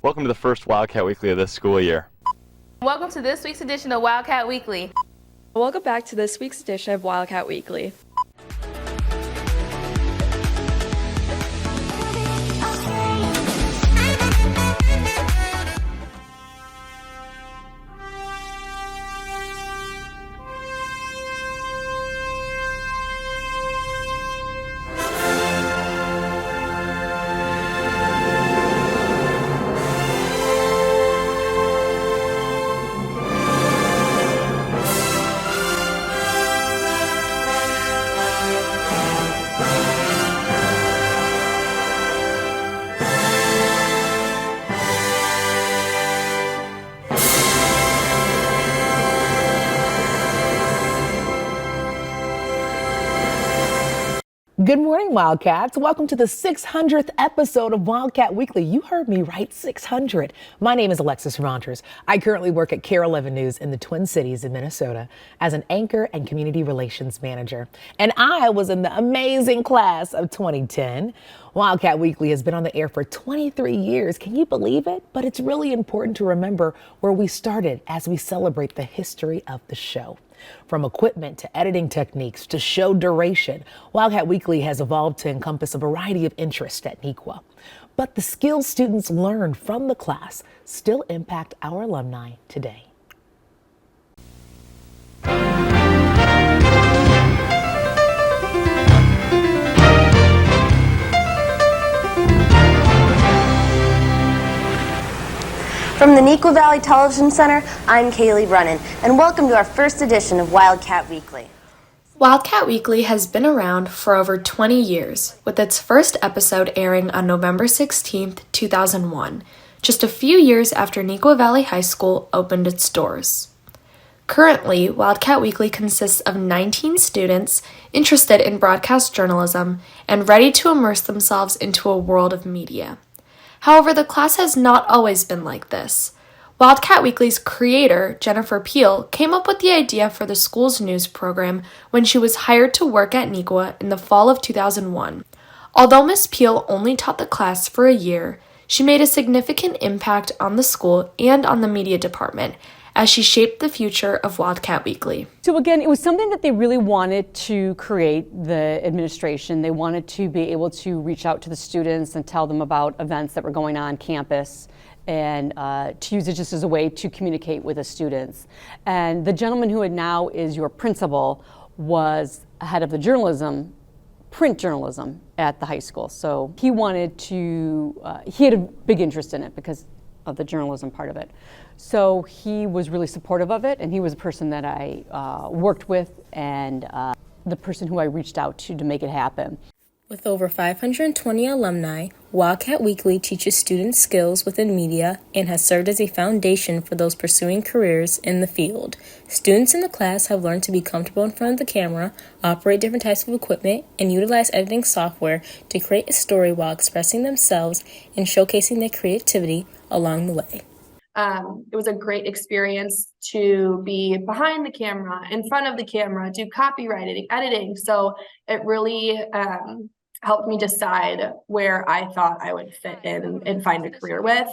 Welcome to the first Wildcat Weekly of this school year. Welcome to this week's edition of Wildcat Weekly. Welcome back to this week's edition of Wildcat Weekly. Good morning, Wildcats. Welcome to the 600th episode of Wildcat Weekly. You heard me right, 600. My name is Alexis Rogers. I currently work at KARE 11 News in the Twin Cities in Minnesota as an anchor and community relations manager. And I was in the amazing class of 2010. Wildcat Weekly has been on the air for 23 years. Can you believe it? But it's really important to remember where we started as we celebrate the history of the show. From equipment to editing techniques to show duration, Wildcat Weekly has evolved to encompass a variety of interests at NEQA. But the skills students learned from the class still impact our alumni today. From the Neuqua Valley Television Center, I'm Kaylee Brennan, and welcome to our first edition of Wildcat Weekly. Wildcat Weekly has been around for over 20 years, with its first episode airing on November 16, 2001, just a few years after Neuqua Valley High School opened its doors. Currently, Wildcat Weekly consists of 19 students interested in broadcast journalism and ready to immerse themselves into a world of media. However, the class has not always been like this. Wildcat Weekly's creator, Jennifer Peel, came up with the idea for the school's news program when she was hired to work at Neuqua in the fall of 2001. Although Miss Peel only taught the class for a year, she made a significant impact on the school and on the media department as she shaped the future of Wildcat Weekly. So again, it was something that they really wanted to create, the administration. They wanted to be able to reach out to the students and tell them about events that were going on campus and to use it just as a way to communicate with the students. And the gentleman who now is your principal was head of the journalism, print journalism at the high school. So he wanted to, he had a big interest in it because of the journalism part of it. So he was really supportive of it, and he was a person that I worked with and the person who I reached out to make it happen. With over 520 alumni, Wildcat Weekly teaches students skills within media and has served as a foundation for those pursuing careers in the field. Students in the class have learned to be comfortable in front of the camera, operate different types of equipment, and utilize editing software to create a story while expressing themselves and showcasing their creativity along the way. It was a great experience to be behind the camera, in front of the camera, do copywriting, editing. So it really helped me decide where I thought I would fit in and find a career with.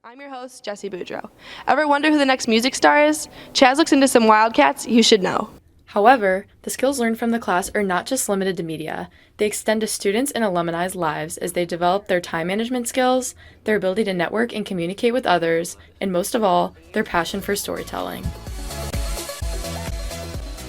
I'm your host, Jessie Boudreau. Ever wonder who the next music star is? Chaz looks into some Wildcats you should know. However, the skills learned from the class are not just limited to media. They extend to students and alumni's lives as they develop their time management skills, their ability to network and communicate with others, and most of all, their passion for storytelling.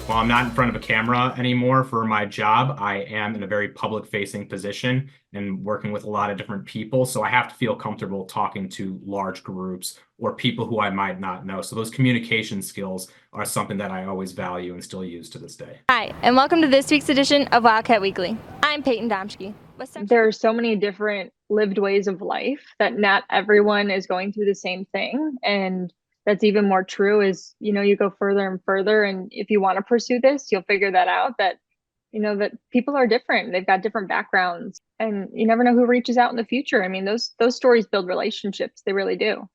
While I'm not in front of a camera anymore for my job, I am in a very public-facing position and working with a lot of different people. So I have to feel comfortable talking to large groups or people who I might not know. So those communication skills are something that I always value and still use to this day. Hi, and welcome to this week's edition of Wildcat Weekly. I'm Peyton Domschke. There are so many different lived ways of life that not everyone is going through the same thing. And that's even more true as, you go further and further. And if you want to pursue this, you'll figure that out, that people are different. They've got different backgrounds, and you never know who reaches out in the future. I mean, those stories build relationships. They really do.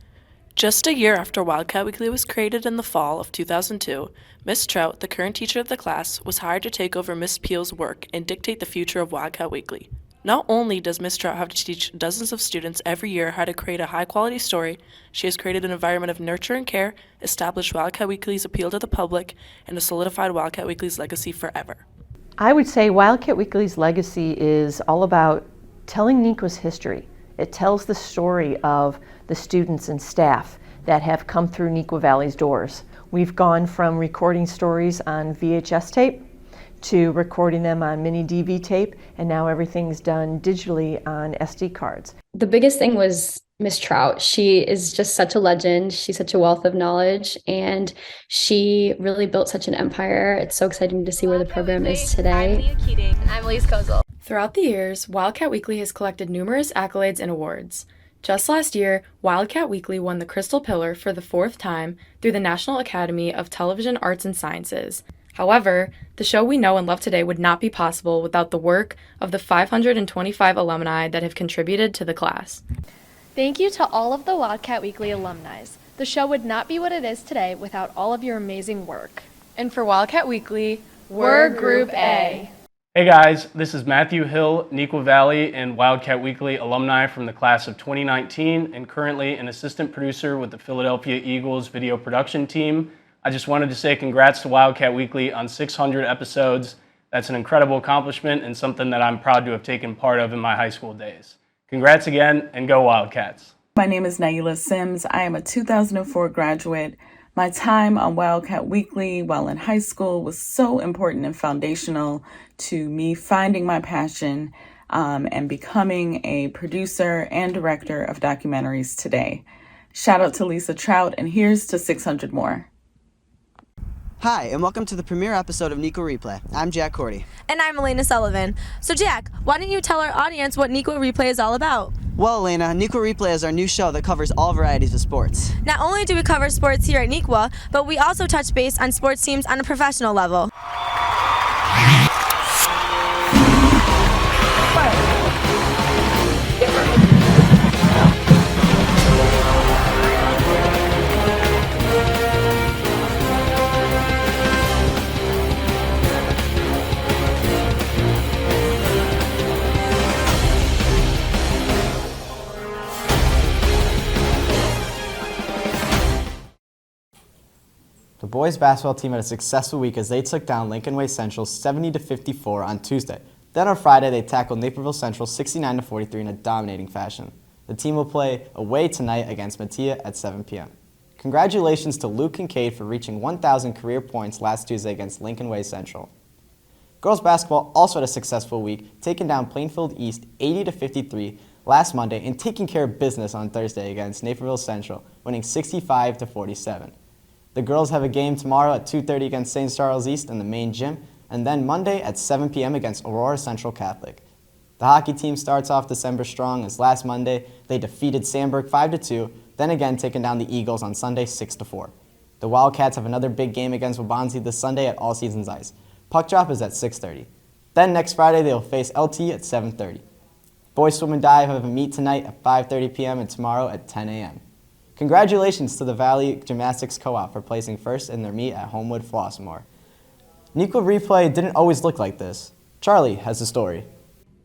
Just a year after Wildcat Weekly was created in the fall of 2002, Miss Trout, the current teacher of the class, was hired to take over Miss Peel's work and dictate the future of Wildcat Weekly. Not only does Miss Trout have to teach dozens of students every year how to create a high-quality story, she has created an environment of nurture and care, established Wildcat Weekly's appeal to the public, and has solidified Wildcat Weekly's legacy forever. I would say Wildcat Weekly's legacy is all about telling Nequa's history. It tells the story of the students and staff that have come through Nequa Valley's doors. We've gone from recording stories on VHS tape to recording them on mini DV tape, and now everything's done digitally on SD cards. The biggest thing was Miss Trout. She is just such a legend. She's such a wealth of knowledge, and she really built such an empire. It's so exciting to see where the program is today. I'm Lise Kozel. Throughout the years, Wildcat Weekly has collected numerous accolades and awards. Just last year, Wildcat Weekly won the Crystal Pillar for the 4th time through the National Academy of Television Arts and Sciences. However, the show we know and love today would not be possible without the work of the 525 alumni that have contributed to the class. Thank you to all of the Wildcat Weekly alumni. The show would not be what it is today without all of your amazing work. And for Wildcat Weekly, we're Group A. Hey guys, this is Matthew Hill, Nequa Valley and Wildcat Weekly alumni from the class of 2019 and currently an assistant producer with the Philadelphia Eagles video production team. I just wanted to say congrats to Wildcat Weekly on 600 episodes. That's an incredible accomplishment and something that I'm proud to have taken part of in my high school days. Congrats again, and go Wildcats. My name is Naila Sims. I am a 2004 graduate. My time on Wildcat Weekly while in high school was so important and foundational to me finding my passion and becoming a producer and director of documentaries today. Shout out to Lisa Trout, and here's to 600 more. Hi, and welcome to the premiere episode of Nequa Replay. I'm Jack Cordy. And I'm Elena Sullivan. So Jack, why don't you tell our audience what Nequa Replay is all about? Well, Elena, Nequa Replay is our new show that covers all varieties of sports. Not only do we cover sports here at Nequa, but we also touch base on sports teams on a professional level. The boys basketball team had a successful week as they took down Lincoln Way Central 70-54 on Tuesday. Then on Friday, they tackled Naperville Central 69-43 in a dominating fashion. The team will play away tonight against Mattia at 7 p.m. Congratulations to Luke Kincaid for reaching 1,000 career points last Tuesday against Lincoln Way Central. Girls basketball also had a successful week, taking down Plainfield East 80-53 last Monday and taking care of business on Thursday against Naperville Central, winning 65-47. The girls have a game tomorrow at 2:30 against St. Charles East in the main gym, and then Monday at 7 p.m. against Aurora Central Catholic. The hockey team starts off December strong as last Monday they defeated Sandburg 5-2, then again taking down the Eagles on Sunday 6-4. The Wildcats have another big game against Waubonsee this Sunday at All Seasons Ice. Puck drop is at 6:30. Then next Friday they will face LT at 7:30. Boys swim and dive have a meet tonight at 5:30 p.m. and tomorrow at 10 a.m. Congratulations to the Valley Gymnastics Co-op for placing first in their meet at Homewood Flossmoor. Nequa Replay didn't always look like this. Charlie has the story.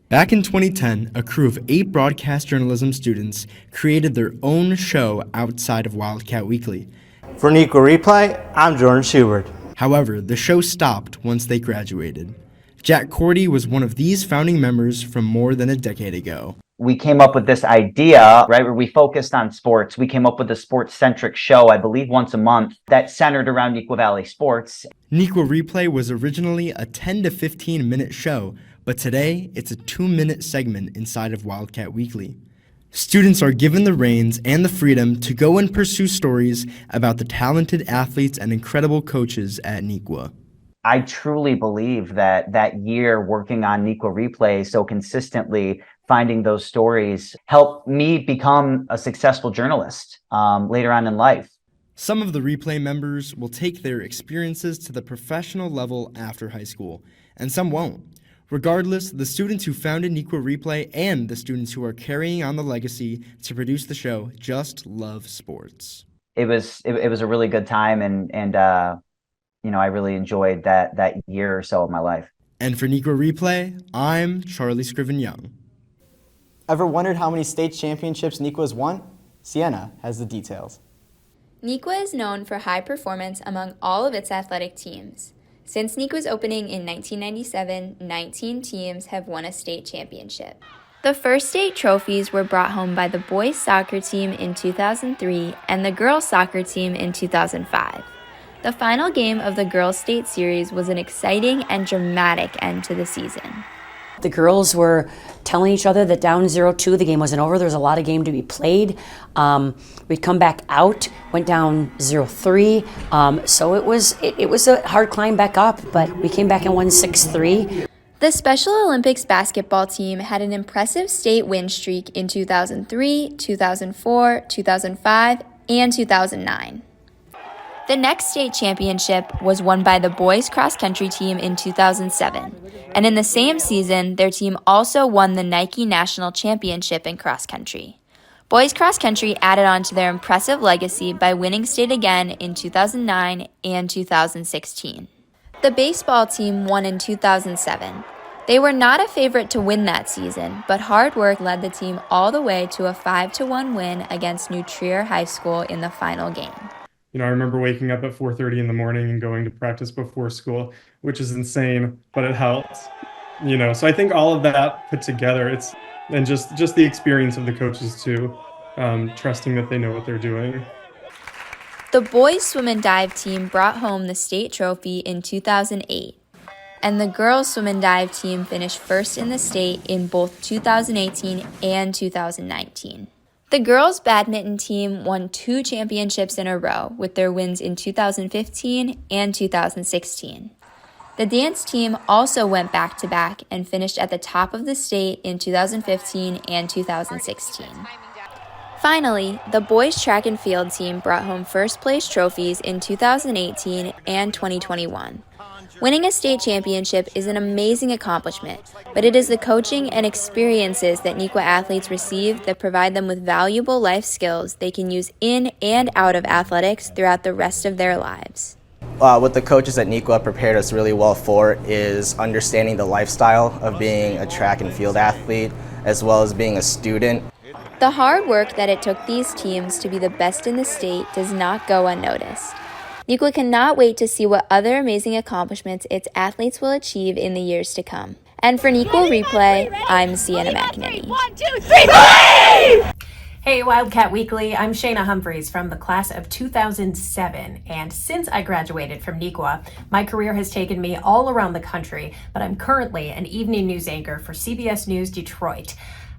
Back in 2010, a crew of 8 broadcast journalism students created their own show outside of Wildcat Weekly. For Nequa Replay, I'm Jordan Schubert. However, the show stopped once they graduated. Jack Cordy was one of these founding members from more than a decade ago. We came up with this idea, right, where we focused on sports. We came up with a sports-centric show, I believe once a month, that centered around Nequa Valley sports. Nequa Replay was originally a 10 to 15 minute show, but today it's a 2-minute segment inside of Wildcat Weekly. Students are given the reins and the freedom to go and pursue stories about the talented athletes and incredible coaches at Nequa. I truly believe that that year working on Nequa Replay so consistently, finding those stories, helped me become a successful journalist later on in life. Some of the Replay members will take their experiences to the professional level after high school, and some won't. Regardless, the students who founded Nequa Replay and the students who are carrying on the legacy to produce the show just love sports. It was a really good time, and you know, I really enjoyed that year or so of my life. And for Nequa Replay, I'm Charlie Scriven-Young. Ever wondered how many state championships Nikwa has won? Sienna has the details. Nikwa is known for high performance among all of its athletic teams. Since Nikwa's opening in 1997, 19 teams have won a state championship. The first state trophies were brought home by the boys soccer team in 2003 and the girls soccer team in 2005. The final game of the girls state series was an exciting and dramatic end to the season. The girls were telling each other that down 0-2, the game wasn't over. There was a lot of game to be played. We'd come back out, went down 0-3. So it was a hard climb back up, but we came back and won 6-3. The Special Olympics basketball team had an impressive state win streak in 2003, 2004, 2005, and 2009. The next state championship was won by the boys cross-country team in 2007, and in the same season, their team also won the Nike National Championship in cross-country. Boys cross-country added on to their impressive legacy by winning state again in 2009 and 2016. The baseball team won in 2007. They were not a favorite to win that season, but hard work led the team all the way to a 5-1 win against New Trier High School in the final game. I remember waking up at 4:30 in the morning and going to practice before school, which is insane, but it helps. So I think all of that put together, and just the experience of the coaches too, trusting that they know what they're doing. The boys swim and dive team brought home the state trophy in 2008, and the girls swim and dive team finished first in the state in both 2018 and 2019. The girls' badminton team won 2 championships in a row with their wins in 2015 and 2016. The dance team also went back-to-back and finished at the top of the state in 2015 and 2016. Finally, the boys' track and field team brought home first-place trophies in 2018 and 2021. Winning a state championship is an amazing accomplishment, but it is the coaching and experiences that Nikwa athletes receive that provide them with valuable life skills they can use in and out of athletics throughout the rest of their lives. What the coaches at Nikwa prepared us really well for is understanding the lifestyle of being a track and field athlete, as well as being a student. The hard work that it took these teams to be the best in the state does not go unnoticed. Nikwa cannot wait to see what other amazing accomplishments its athletes will achieve in the years to come. And for Nikwa Replay, I'm Sienna McEnany. 1, 2, 3, Hey, Wildcat Weekly. I'm Shayna Humphreys from the class of 2007. And since I graduated from Nikwa, my career has taken me all around the country, but I'm currently an evening news anchor for CBS News Detroit.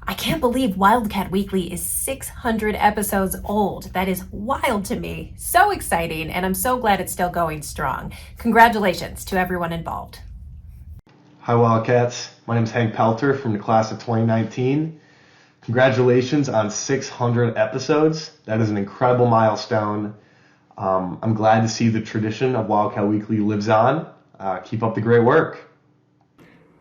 I can't believe Wildcat Weekly is 600 episodes old. That is wild to me. So exciting, and I'm so glad it's still going strong. Congratulations to everyone involved. Hi Wildcats, my name is Hank Pelter from the class of 2019. Congratulations on 600 episodes. That is an incredible milestone. I'm glad to see the tradition of Wildcat Weekly lives on. Keep up the great work.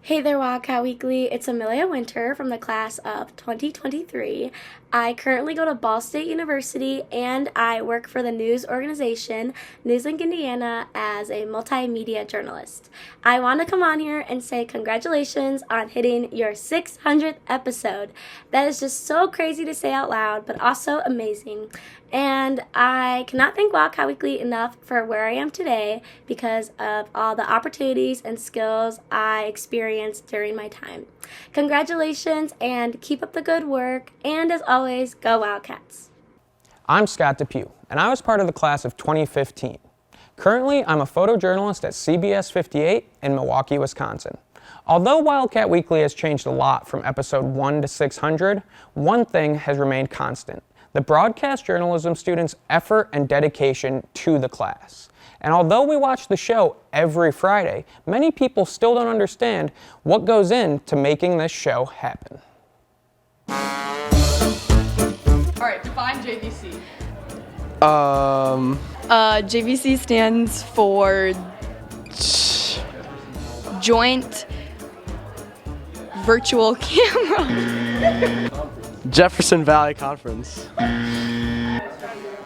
Hey there, Wildcat Weekly. It's Amelia Winter from the class of 2023. I currently go to Ball State University and I work for the news organization Newslink, Indiana as a multimedia journalist. I want to come on here and say congratulations on hitting your 600th episode. That is just so crazy to say out loud, but also amazing. And I cannot thank Wildcat Weekly enough for where I am today because of all the opportunities and skills I experienced during my time. Congratulations and keep up the good work. And as always, go Wildcats. I'm Scott Depew, and I was part of the class of 2015. Currently, I'm a photojournalist at CBS 58 in Milwaukee, Wisconsin. Although Wildcat Weekly has changed a lot from episode 1 to 600, one thing has remained constant: the broadcast journalism students' effort and dedication to the class. And although we watch the show every Friday, many people still don't understand what goes into making this show happen. All right, define JVC. JVC stands for Joint Virtual Camera. Jefferson Valley Conference.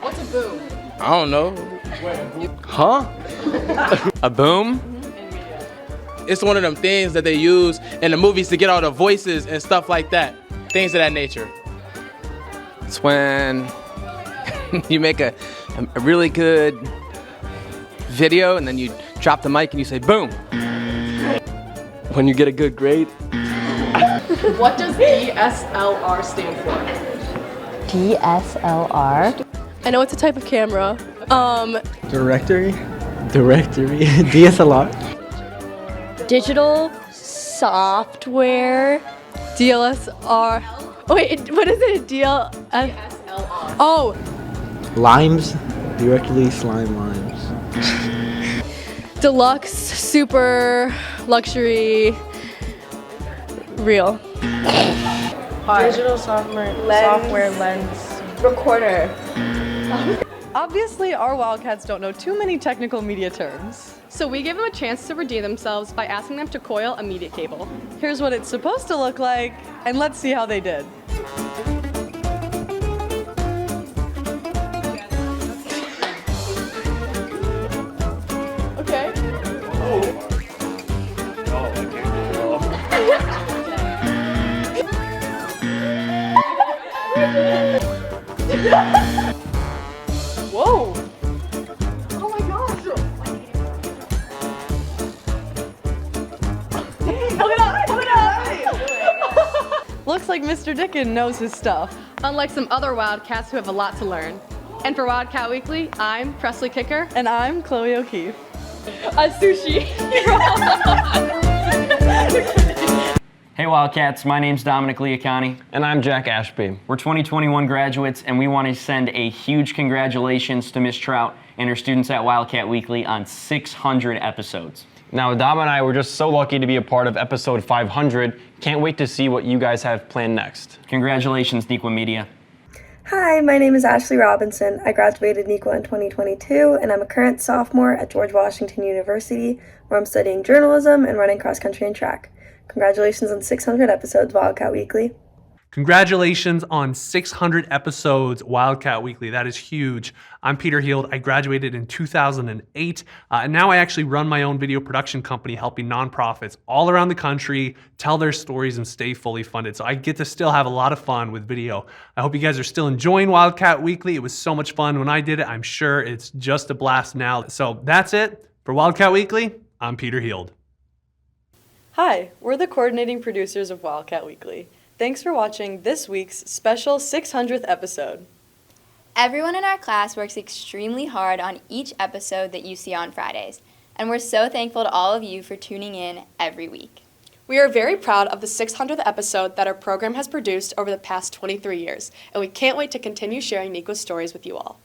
What's a boom? I don't know. Huh? A boom? It's one of them things that they use in the movies to get all the voices and stuff like that. things of that nature. It's when you make a really good video and then you drop the mic and you say boom. When you get a good grade. What does DSLR stand for? DSLR? I know it's a type of camera. Directory, DSLR. Digital software. DLSR. Wait, what is it? DSLR. Oh. Limes, directly slime limes. Deluxe, super, luxury, real. Digital software lens. Recorder. Obviously, our Wildcats don't know too many technical media terms. So we gave them a chance to redeem themselves by asking them to coil a media cable. Here's what it's supposed to look like, and let's see how they did. Okay. Whoa! Oh my gosh! Look it up! Looks like Mr. Dickin knows his stuff. Unlike some other Wildcats who have a lot to learn. And for Wildcat Weekly, I'm Presley Kicker. And I'm Chloe O'Keefe. A sushi. Hey Wildcats, my name's Dominic Liacani. And I'm Jack Ashby. We're 2021 graduates and we want to send a huge congratulations to Miss Trout and her students at Wildcat Weekly on 600 episodes. Now, Dom and I were just so lucky to be a part of episode 500. Can't wait to see what you guys have planned next. Congratulations, Nequa Media. Hi, my name is Ashley Robinson. I graduated Nequa in 2022, and I'm a current sophomore at George Washington University, where I'm studying journalism and running cross country and track. Congratulations on 600 episodes, Wildcat Weekly. Congratulations on 600 episodes, Wildcat Weekly. That is huge. I'm Peter Heald. I graduated in 2008, and now I actually run my own video production company helping nonprofits all around the country tell their stories and stay fully funded. So I get to still have a lot of fun with video. I hope you guys are still enjoying Wildcat Weekly. It was so much fun when I did it. I'm sure it's just a blast now. So that's it for Wildcat Weekly. I'm Peter Heald. Hi, we're the coordinating producers of Wildcat Weekly. Thanks for watching this week's special 600th episode. Everyone in our class works extremely hard on each episode that you see on Fridays, and we're so thankful to all of you for tuning in every week. We are very proud of the 600th episode that our program has produced over the past 23 years, and we can't wait to continue sharing Nequa's stories with you all.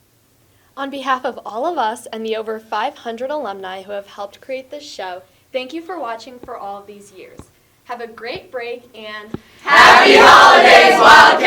On behalf of all of us and the over 500 alumni who have helped create this show, thank you for watching for all of these years. Have a great break and Happy Holidays, Wildcats!